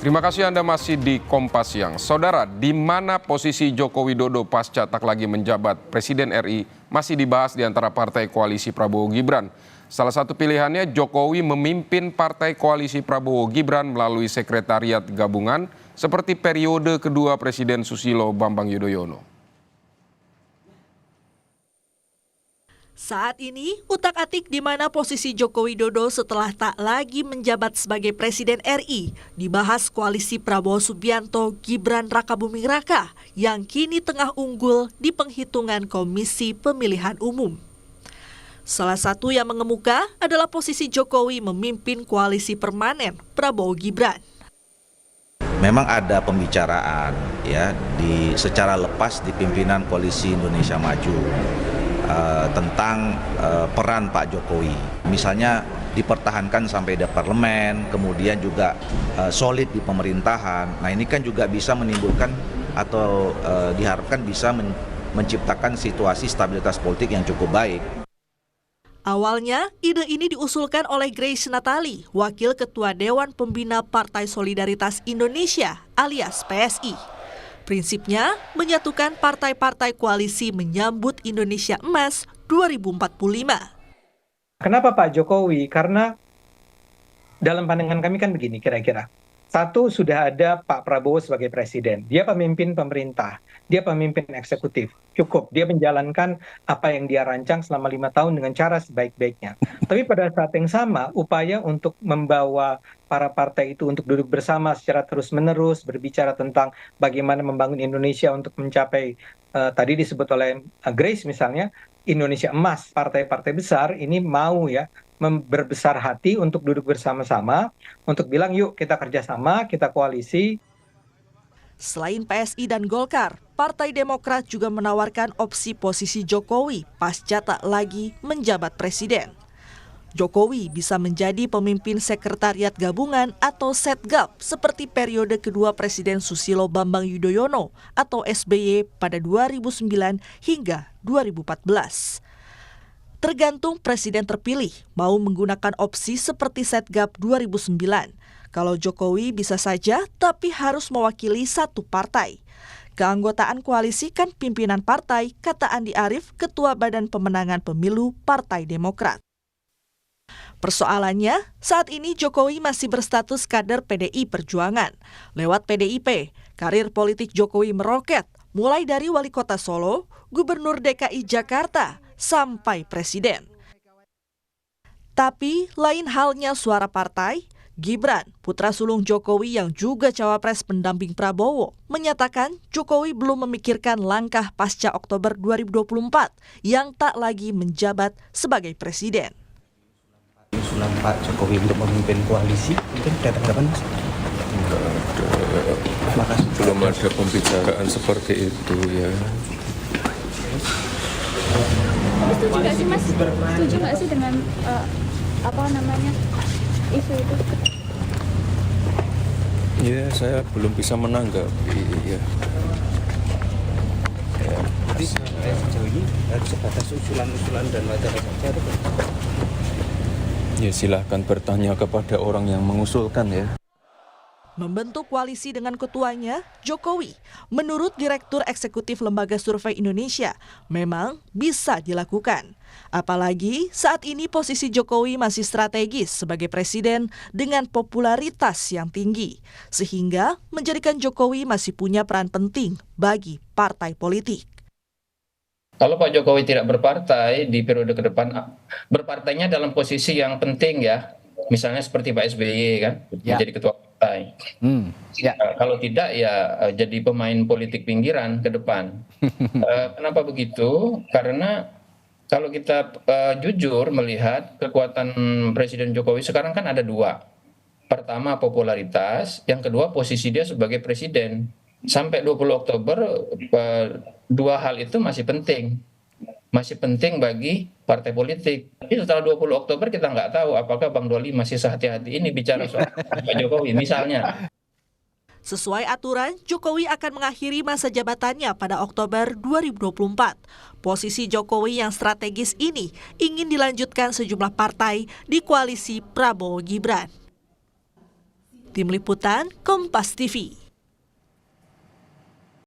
Terima kasih Anda masih di Kompas Siang. Saudara, di mana posisi Joko Widodo pasca tak lagi menjabat Presiden RI masih dibahas di antara partai koalisi Prabowo Gibran. Salah satu pilihannya Jokowi memimpin partai koalisi Prabowo Gibran melalui sekretariat gabungan seperti periode kedua Presiden Susilo Bambang Yudhoyono. Saat ini, utak-atik di mana posisi Joko Widodo setelah tak lagi menjabat sebagai Presiden RI dibahas koalisi Prabowo Subianto Gibran Rakabuming Raka yang kini tengah unggul di penghitungan Komisi Pemilihan Umum. Salah satu yang mengemuka adalah posisi Jokowi memimpin koalisi permanen Prabowo Gibran. Memang ada pembicaraan ya secara lepas di pimpinan Koalisi Indonesia Maju tentang peran Pak Jokowi. Misalnya dipertahankan sampai di parlemen, kemudian juga solid di pemerintahan. Nah, ini kan juga bisa menimbulkan atau diharapkan bisa menciptakan situasi stabilitas politik yang cukup baik. Awalnya, ide ini diusulkan oleh Grace Natali, Wakil Ketua Dewan Pembina Partai Solidaritas Indonesia alias PSI. Prinsipnya, menyatukan partai-partai koalisi menyambut Indonesia Emas 2045. Kenapa Pak Jokowi? Karena dalam pandangan kami kan begini kira-kira. Satu, sudah ada Pak Prabowo sebagai presiden. Dia pemimpin pemerintah, dia pemimpin eksekutif. Cukup, dia menjalankan apa yang dia rancang selama 5 tahun dengan cara sebaik-baiknya. Tapi pada saat yang sama, upaya untuk membawa para partai itu untuk duduk bersama secara terus-menerus, berbicara tentang bagaimana membangun Indonesia untuk mencapai, tadi disebut oleh Grace misalnya, Indonesia Emas, partai-partai besar ini mau ya, berbesar hati untuk duduk bersama-sama, untuk bilang yuk kita kerjasama, kita koalisi. Selain PSI dan Golkar, Partai Demokrat juga menawarkan opsi posisi Jokowi pasca tak lagi menjabat presiden. Jokowi bisa menjadi pemimpin sekretariat gabungan atau Setgab seperti periode kedua Presiden Susilo Bambang Yudhoyono atau SBY pada 2009 hingga 2014. Tergantung presiden terpilih mau menggunakan opsi seperti Setgab 2009. Kalau Jokowi bisa saja, tapi harus mewakili satu partai. Keanggotaan koalisi kan pimpinan partai, kata Andi Arief, Ketua Badan Pemenangan Pemilu Partai Demokrat. Persoalannya, saat ini Jokowi masih berstatus kader PDI Perjuangan. Lewat PDIP, karir politik Jokowi meroket, mulai dari wali kota Solo, Gubernur DKI Jakarta, sampai presiden. Tapi lain halnya suara partai, Gibran, putra sulung Jokowi yang juga cawapres pendamping Prabowo, menyatakan Jokowi belum memikirkan langkah pasca Oktober 2024 yang tak lagi menjabat sebagai presiden. Usulan Pak Jokowi untuk memimpin koalisi, mungkin ada tanggapan Mas? Belum ada pembicaraan seperti itu ya. Setuju nggak sih Mas? Setuju nggak sih dengan isu itu? Ya, saya belum bisa menanggapi ya. Tapi sejauh ini sebatas usulan-usulan dan wacana saja itu. Ya silahkan bertanya kepada orang yang mengusulkan ya. Membentuk koalisi dengan ketuanya, Jokowi, menurut Direktur Eksekutif Lembaga Survei Indonesia, memang bisa dilakukan. Apalagi saat ini posisi Jokowi masih strategis sebagai presiden dengan popularitas yang tinggi, sehingga menjadikan Jokowi masih punya peran penting bagi partai politik. Kalau Pak Jokowi tidak berpartai di periode ke depan, berpartainya dalam posisi yang penting ya, misalnya seperti Pak SBY kan, menjadi ketua partai. Kalau tidak ya jadi pemain politik pinggiran ke depan. Kenapa begitu? Karena kalau kita jujur melihat kekuatan Presiden Jokowi sekarang kan ada dua. Pertama popularitas, yang kedua posisi dia sebagai presiden. Sampai 20 Oktober dua hal itu masih penting bagi partai politik. Tapi setelah 20 Oktober kita nggak tahu apakah Bang Doli masih sehati-hati ini bicara soal Pak Jokowi misalnya. Sesuai aturan, Jokowi akan mengakhiri masa jabatannya pada Oktober 2024. Posisi Jokowi yang strategis ini ingin dilanjutkan sejumlah partai di koalisi Prabowo Gibran. Tim Liputan Kompas TV.